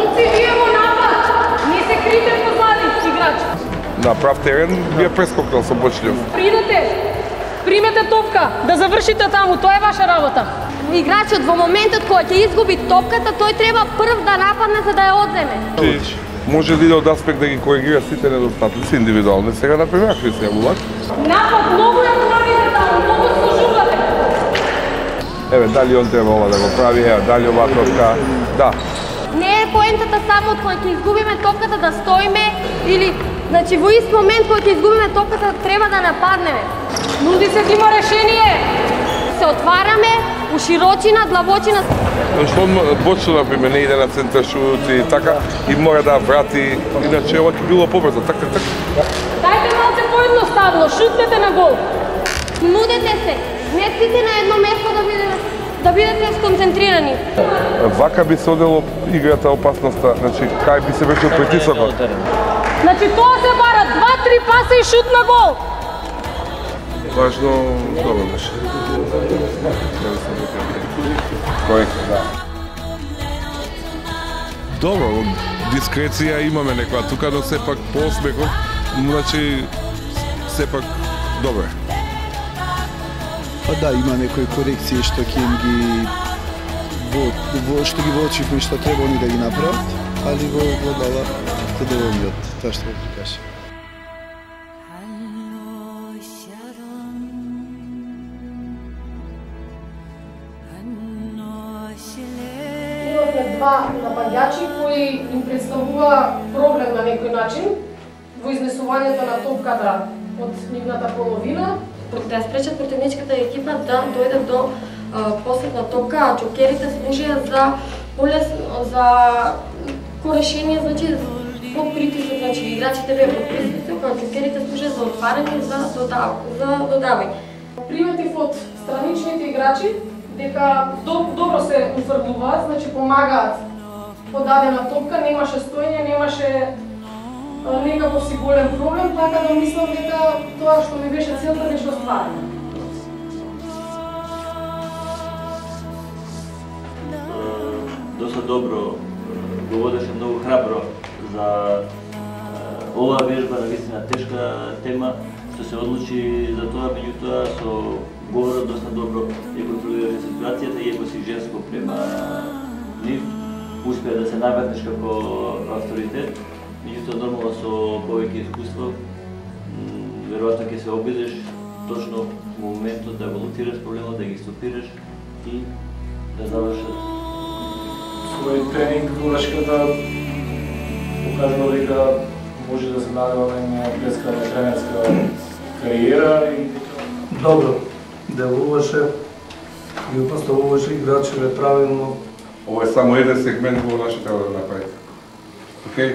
Момци, вие во напад! Не се крите позади, играчи! На прав терен би ја прескокнал со Бочлев. Придете! Примете топка, да завршите таму, тоа е ваша работа. Играчот во моментот кога ќе изгуби топката, тој треба прв да нападне за да ја одземе. Може ли од аспект да ги коригира сите недостатоци индивидуални? Сега например Христија Лулак. Напад многу ја правите таму, многу служувате. Еве, дали он треба ова да го прави, дали ова топка, да. Не е поентата само од кога ќе изгубиме топката да стоиме или значи во ист момент кога ќе изгубиме топката треба да нападнеме. Нуди се да има решение. Се отвараме у широчина, длабочина. Што Бочлев например не иде на центар шут и така и мора да врати, иначе ова ќе било побрзо, така. Дајте малце поедноставно, шутнете на гол. Нудете се, не сите на едно место да бидете сконцентрирани. Вака би се одело играта опасноста, значи кај би се вршил притисокот. Значи тоа се бара 2-3 паса и шут на гол. Важно, добро беше. Коректно, да. Добро, дискреција имаме некоја тука, но сепак поосмехов, значи сепак добро. Па да, има некои корекции што ќе им ги што ги воочивме што треба они да ги направат, али во глобала се доволни од тоа што го прикажа. Имавме два напаѓачи кои им представува проблем на некој начин во изнесувањето на топката од нивната половина. Да спречат противничката екипа да дојдат до последна топка, а чокерите служија за корешение, значи под притисок, значи играчите беа под притисок, а чокерите служија за отварање за додавање. Приметив од страничните играчи дека добро се уфрлуваат, значи помагаат по дадена топка, немаше стоење, немаше некаков си голем проблем, така да мислам дека тоа што ми беше целта беше остварено. Доста добро, го водеше многу храбро за оваа вежба, навистина тешка тема, што се одлучи за тоа, меѓутоа со говорот доста добро ја контролираше ситуацијата, иако си женско према нив, успеа да се наметнеш како авторитет, меѓутоа нормално со повеќе искуство, веројатно ќе се обидеш точно во моментот да го лутираш проблемот, да ги стопираш и да завршат. Свој тренинг Лулашката покажува дека може да се надеваме на прескана тренерска кариера и добро делуваше и поставуваше играчите правилно. Ова е само еден сегмент во нашата работа да направите. Океј?